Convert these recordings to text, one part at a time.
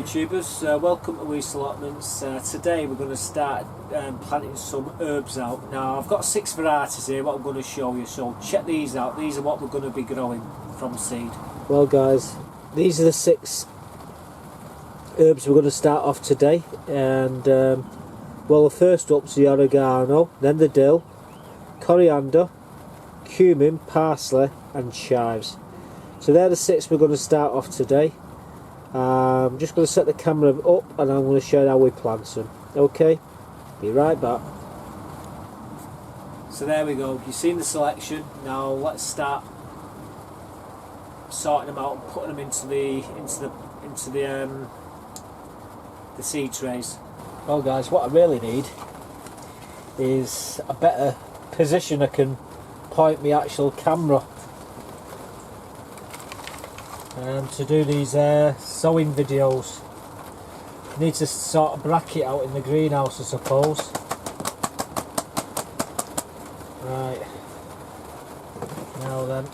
YouTubers, welcome to Weaste Allotments. Today we're going to start planting some herbs out. Now I've got 6 varieties here what I'm going to show you, so check these out. These are what we're going to be growing from seed. Well guys, these are the 6 herbs we're going to start off today, and well, the first up's the oregano, then the dill, coriander, cumin, parsley and chives. So they're the 6 we're going to start off today. I'm just going to set the camera up and I'm going to show you how we plant them. Okay, be right back. So there we go, you've seen the selection. Now let's start sorting them out and putting them into the seed trays. Well guys, what I really need is a better position I can point my actual camera to do these sowing videos. Need to sort of bracket out in the greenhouse, I suppose. Right, now then,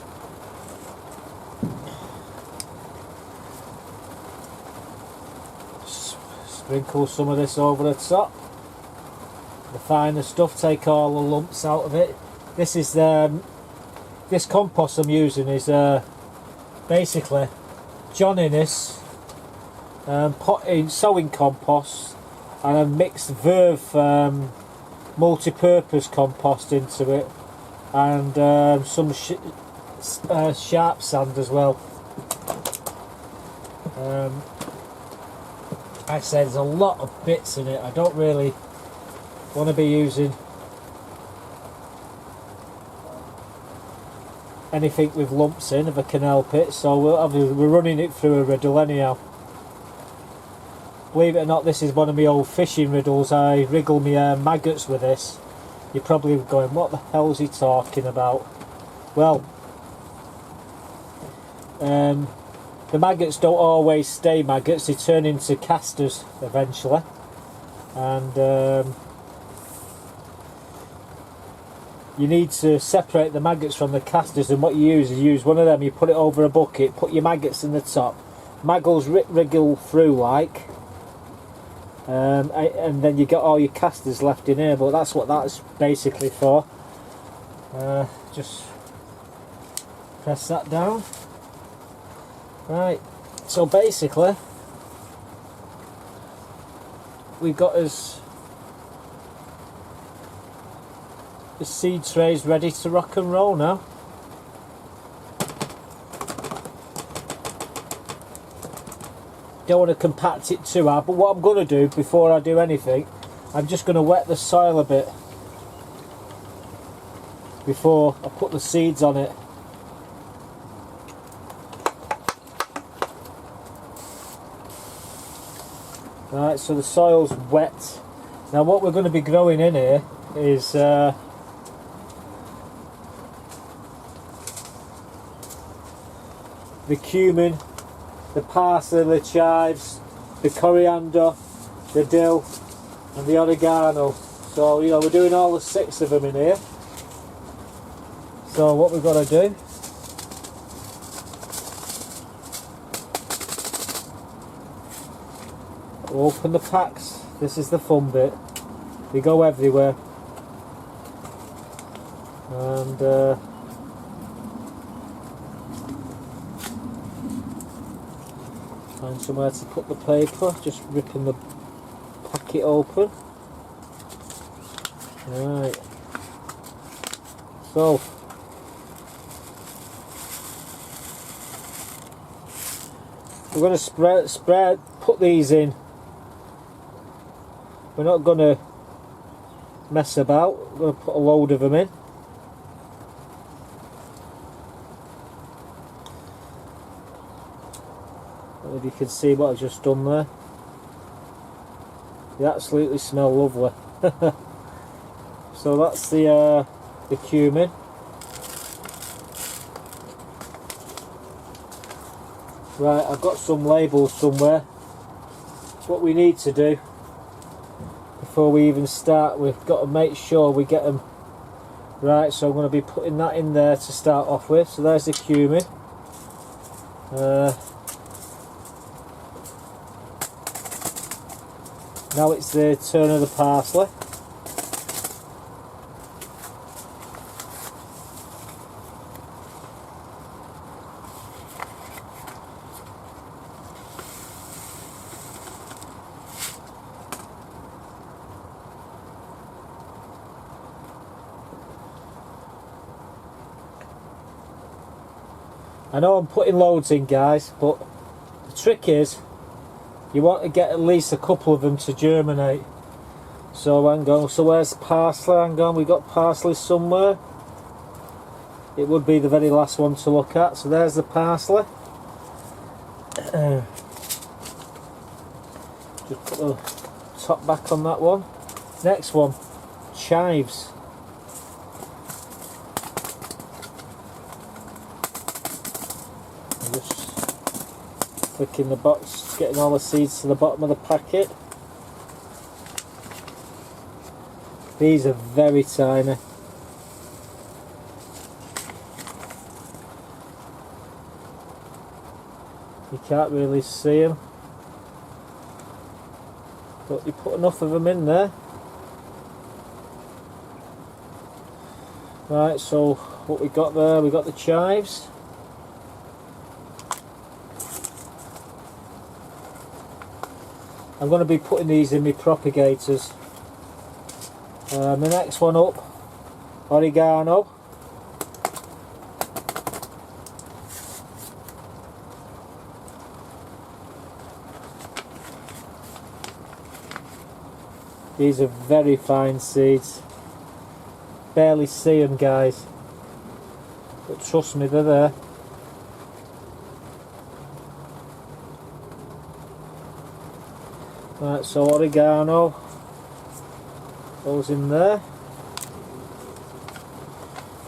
sprinkle some of this over the top, the finer stuff, take all the lumps out of it. This is this compost I'm using is basically John Innes potting sowing compost and a mixed verve multi-purpose compost into it, and some sharp sand as well. I say there's a lot of bits in it. I don't really want to be using anything with lumps in if I can help it, so we're running it through a riddle anyhow. Believe it or not, this is one of my old fishing riddles. I wriggle my maggots with this. You're probably going, what the hell is he talking about? Well, the maggots don't always stay maggots, they turn into casters eventually, and you need to separate the maggots from the casters, and what you use one of them, you put it over a bucket, put your maggots in the top, maggots wriggle through like, and then you get all your casters left in here, but that's what that's basically for. Just press that down. Right, so basically we've got us the seed trays ready to rock and roll now. Don't want to compact it too hard, but what I'm going to do before I do anything, I'm just going to wet the soil a bit before I put the seeds on it. Right, so the soil's wet. Now what we're going to be growing in here is the cumin, the parsley, the chives, the coriander, the dill and the oregano. So you know, we're doing all the 6 of them in here. So what we've got to do, open the packs. This is the fun bit. They go everywhere, and find somewhere to put the paper, just ripping the packet open. Right, so we're going to put these in. We're not going to mess about, we're going to put a load of them in. I don't know if you can see what I've just done there. They absolutely smell lovely. So that's the cumin. Right, I've got some labels somewhere. What we need to do before we even start, we've got to make sure we get them right, so I'm going to be putting that in there to start off with. So there's the cumin. Now it's the turn of the parsley. I know I'm putting loads in, guys, but the trick is you want to get at least a couple of them to germinate. So hang on, so where's parsley? Hang on, we got parsley somewhere. It would be the very last one to look at. So there's the parsley. Just put the top back on that one. Next one, chives. Flicking the box, getting all the seeds to the bottom of the packet. These are very tiny. You can't really see them, but you put enough of them in there. Right, so what we got there, we got the chives. I'm going to be putting these in my propagators. The next one up, oregano. These are very fine seeds. Barely see them, guys, but trust me, they're there. Right, so oregano goes in there.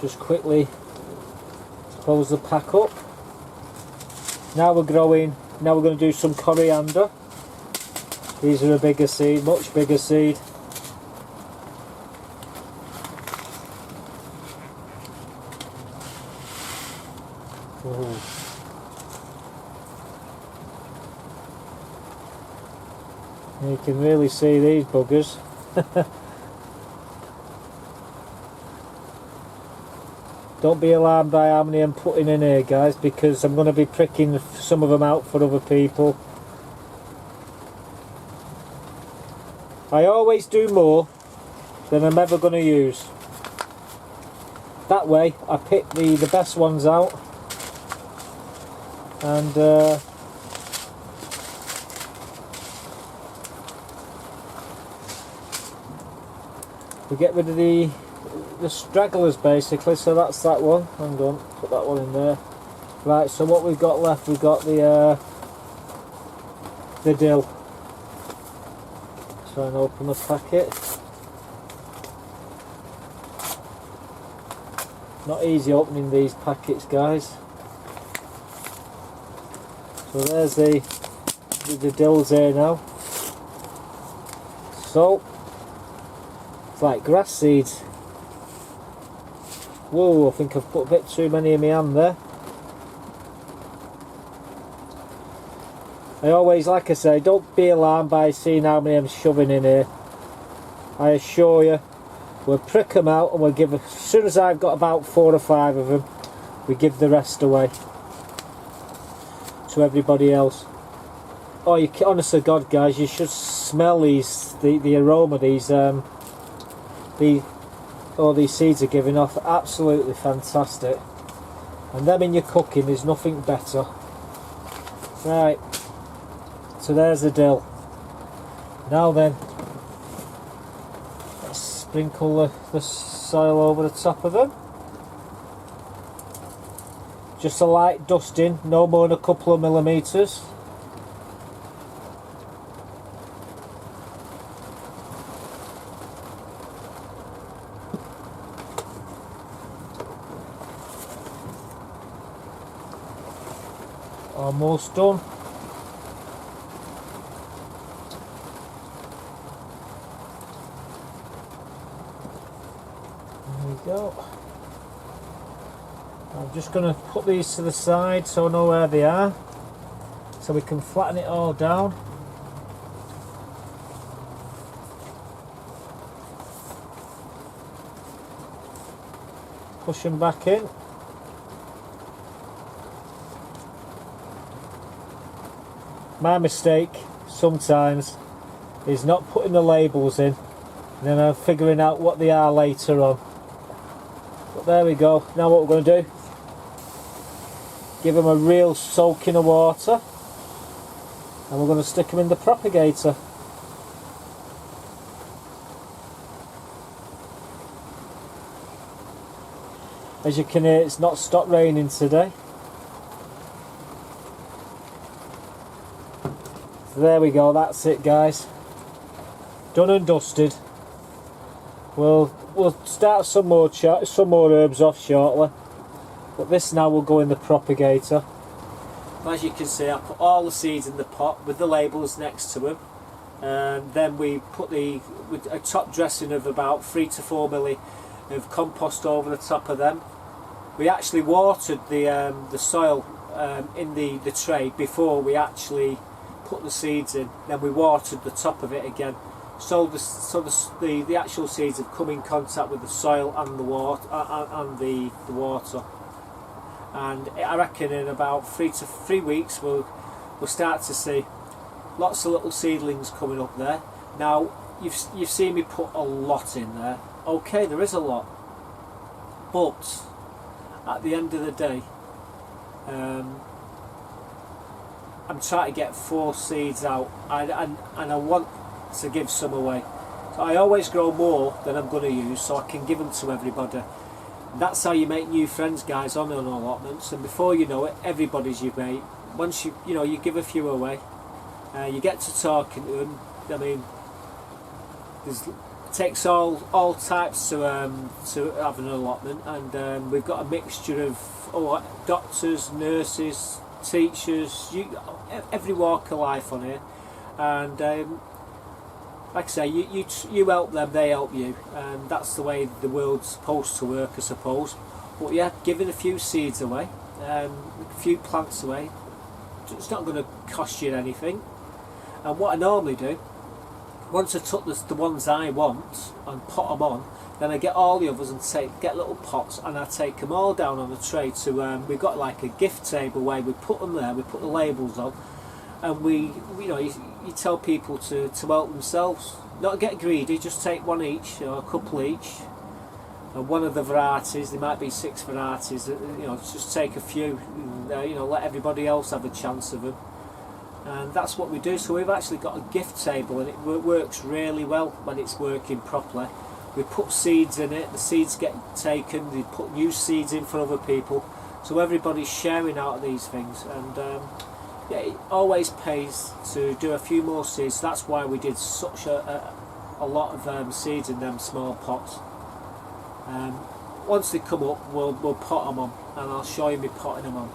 Just quickly close the pack up. Now we're going to do some coriander. These are a bigger seed, much bigger seed. Ooh. You can really see these buggers. Don't be alarmed by how many I'm putting in here, guys, because I'm going to be pricking some of them out for other people. I always do more than I'm ever going to use. That way I pick the best ones out, and we get rid of the stragglers, basically. So that's that one. Hang on, put that one in there. Right, so what we've got left, we've got the dill. Try and open the packet. Not easy opening these packets, guys. So there's the dills here now. So it's like grass seeds. Whoa, I think I've put a bit too many in my hand there. I always, like I say, don't be alarmed by seeing how many I'm shoving in here. I assure you, we'll prick them out and we'll give, as soon as I've got about 4 or 5 of them, we give the rest away to everybody else. Oh, you can, honest to God, guys, you should smell these, the aroma these these seeds are giving off. Absolutely fantastic. And them in your cooking, there's nothing better. Right, so there's the dill. Now then, let's sprinkle the soil over the top of them. Just a light dusting, no more than a couple of millimetres. Almost done. There we go. I'm just going to put these to the side so I know where they are, so we can flatten it all down. push them back in. My mistake sometimes is not putting the labels in and then I'm figuring out what they are later on. But there we go. Now what we're going to do, give them a real soaking of water and we're going to stick them in the propagator. As you can hear, it's not stopped raining today. So there we go, that's it guys. Done and dusted. We'll start some more herbs off shortly. But this now will go in the propagator. As you can see, I put all the seeds in the pot with the labels next to them. And then we put a top dressing of about 3 to 4 milli of compost over the top of them. We actually watered the soil in the tray before we actually put the seeds in. Then we watered the top of it again. So the actual seeds have come in contact with the soil and the water. And I reckon in about 3 weeks we'll start to see lots of little seedlings coming up there. Now you've seen me put a lot in there. Okay, there is a lot, but at the end of the day, I'm trying to get 4 seeds out, and I want to give some away. So I always grow more than I'm going to use, so I can give them to everybody. And that's how you make new friends, guys, on allotments. And before you know it, everybody's your mate. Once you give a few away, you get to talking to them. I mean, it takes all types to have an allotment, and we've got a mixture of doctors, nurses, teachers, every walk of life on here. And like I say, you help them, they help you, and that's the way the world's supposed to work, I suppose. But yeah, giving a few seeds away, a few plants away, it's not going to cost you anything. And what I normally do, once I took the ones I want and pot them on, then I get all the others and get little pots, and I take them all down on a tray to we've got like a gift table where we put them there, we put the labels on, and you tell people to help themselves, not get greedy, just take one each or a couple each, and one of the varieties, there might be 6 varieties, just take a few, and, let everybody else have a chance of them. And that's what we do. So we've actually got a gift table, and it works really well when it's working properly. We put seeds in it, the seeds get taken, they put new seeds in for other people, so everybody's sharing out of these things. And yeah, it always pays to do a few more seeds. That's why we did such a lot of seeds in them small pots. Once they come up, we'll pot them on, and I'll show you me potting them on.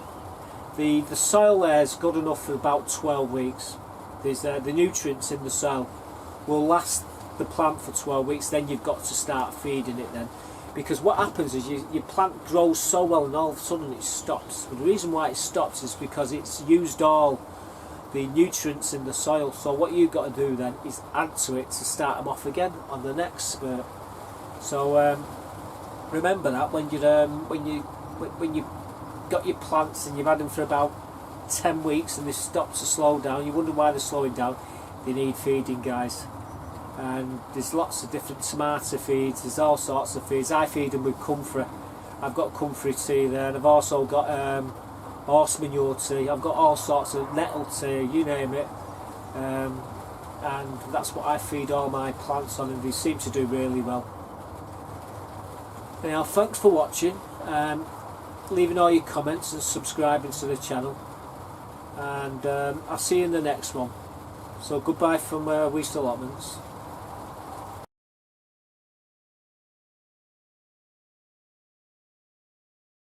The soil there is good enough for about 12 weeks. The nutrients in the soil will last the plant for 12 weeks, then you've got to start feeding it then. Because what happens is your plant grows so well and all of a sudden it stops. But the reason why it stops is because it's used all the nutrients in the soil. So what you've got to do then is add to it to start them off again on the next spurt. So remember that when you got your plants and you've had them for about 10 weeks and they stop to slow down, you wonder why they're slowing down. They need feeding, guys. And there's lots of different tomato feeds, there's all sorts of feeds. I feed them with comfrey. I've got comfrey tea there, and I've also got horse manure tea. I've got all sorts of nettle tea, you name it. And that's what I feed all my plants on, and they seem to do really well. Anyhow, thanks for watching. Leaving all your comments and subscribing to the channel, and I'll see you in the next one. So goodbye from Weaste Allotments.